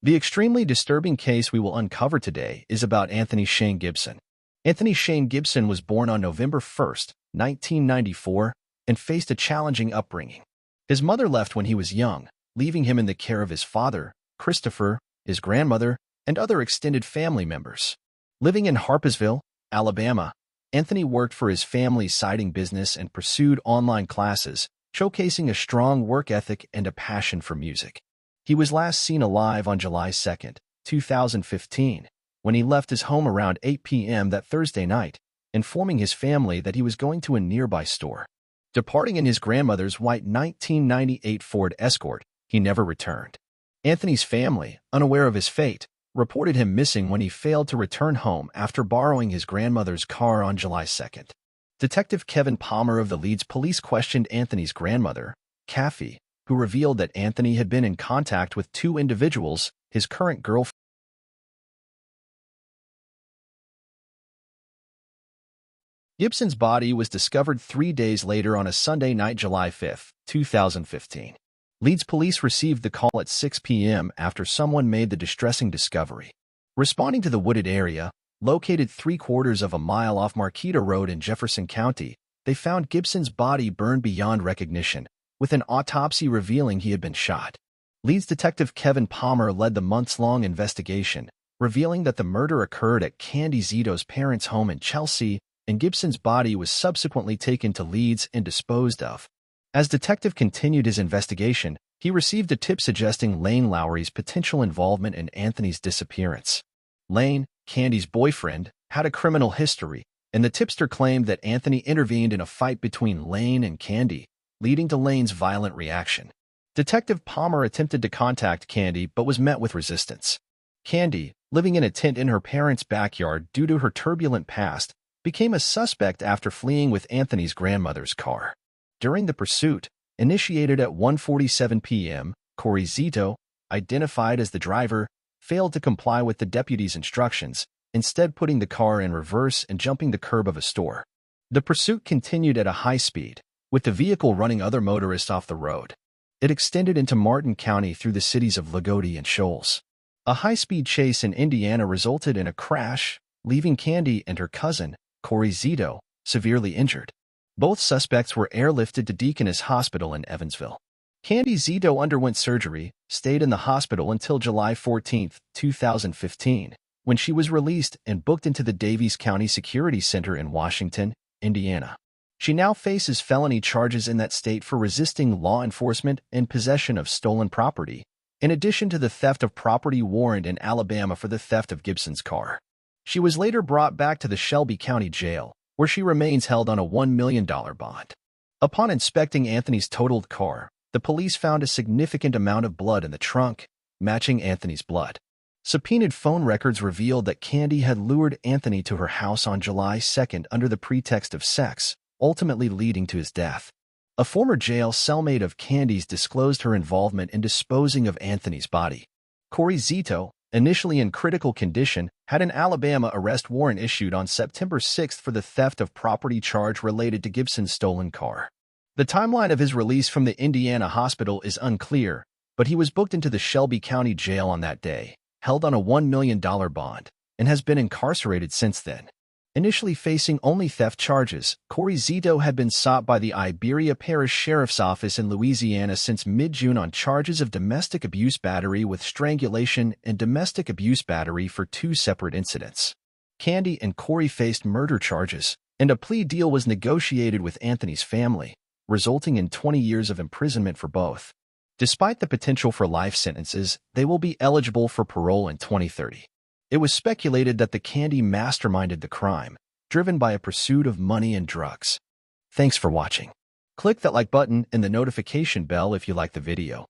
The extremely disturbing case we will uncover today is about Anthony Shane Gibson. Anthony Shane Gibson was born on November 1st, 1994, and faced a challenging upbringing. His mother left when he was young, leaving him in the care of his father, Christopher, his grandmother, and other extended family members. Living in Harpersville, Alabama, Anthony worked for his family's siding business and pursued online classes, showcasing a strong work ethic and a passion for music. He was last seen alive on July 2, 2015, when he left his home around 8 p.m. that Thursday night, informing his family that he was going to a nearby store. Departing in his grandmother's white 1998 Ford Escort, he never returned. Anthony's family, unaware of his fate, reported him missing when he failed to return home after borrowing his grandmother's car on July 2nd. Detective Kevin Palmer of the Leeds Police questioned Anthony's grandmother, Kathy, who revealed that Anthony had been in contact with two individuals, his current girlfriend. Gibson's body was discovered 3 days later on a Sunday night, July 5, 2015. Leeds police received the call at 6 p.m. after someone made the distressing discovery. Responding to the wooded area, located 3/4 of a mile off Marquita Road in Jefferson County, they found Gibson's body burned beyond recognition, with an autopsy revealing he had been shot. Leeds detective Kevin Palmer led the months-long investigation, revealing that the murder occurred at Candie Zito's parents' home in Chelsea, and Gibson's body was subsequently taken to Leeds and disposed of. As detective continued his investigation, he received a tip suggesting Lane Lowry's potential involvement in Anthony's disappearance. Lane, Candie's boyfriend, had a criminal history, and the tipster claimed that Anthony intervened in a fight between Lane and Candie, leading to Lane's violent reaction. Detective Palmer attempted to contact Candie but was met with resistance. Candie, living in a tent in her parents' backyard due to her turbulent past, became a suspect after fleeing with Anthony's grandmother's car. During the pursuit, initiated at 1:47 p.m., Corey Zito, identified as the driver, failed to comply with the deputy's instructions, instead putting the car in reverse and jumping the curb of a store. The pursuit continued at a high speed, with the vehicle running other motorists off the road. It extended into Martin County through the cities of Lagodi and Shoals. A high-speed chase in Indiana resulted in a crash, leaving Candie and her cousin, Corey Zito, severely injured. Both suspects were airlifted to Deaconess Hospital in Evansville. Candie Zito underwent surgery, stayed in the hospital until July 14, 2015, when she was released and booked into the Daviess County Security Center in Washington, Indiana. She now faces felony charges in that state for resisting law enforcement and possession of stolen property, in addition to the theft of property warrant in Alabama for the theft of Gibson's car. She was later brought back to the Shelby County Jail, where she remains held on a $1 million bond. Upon inspecting Anthony's totaled car, the police found a significant amount of blood in the trunk, matching Anthony's blood. Subpoenaed phone records revealed that Candie had lured Anthony to her house on July 2nd under the pretext of sex, ultimately leading to his death. A former jail cellmate of Candie's disclosed her involvement in disposing of Anthony's body. Corey Zito, initially in critical condition, had an Alabama arrest warrant issued on September 6 for the theft of property charge related to Gibson's stolen car. The timeline of his release from the Indiana hospital is unclear, but he was booked into the Shelby County Jail on that day, held on a $1 million bond, and has been incarcerated since then. Initially facing only theft charges, Corey Zito had been sought by the Iberia Parish Sheriff's Office in Louisiana since mid-June on charges of domestic abuse battery with strangulation and domestic abuse battery for 2 separate incidents. Candie and Corey faced murder charges, and a plea deal was negotiated with Anthony's family, resulting in 20 years of imprisonment for both. Despite the potential for life sentences, they will be eligible for parole in 2030. It was speculated that the Candie masterminded the crime, driven by a pursuit of money and drugs. Thanks for watching. Click that like button and the notification bell if you like the video.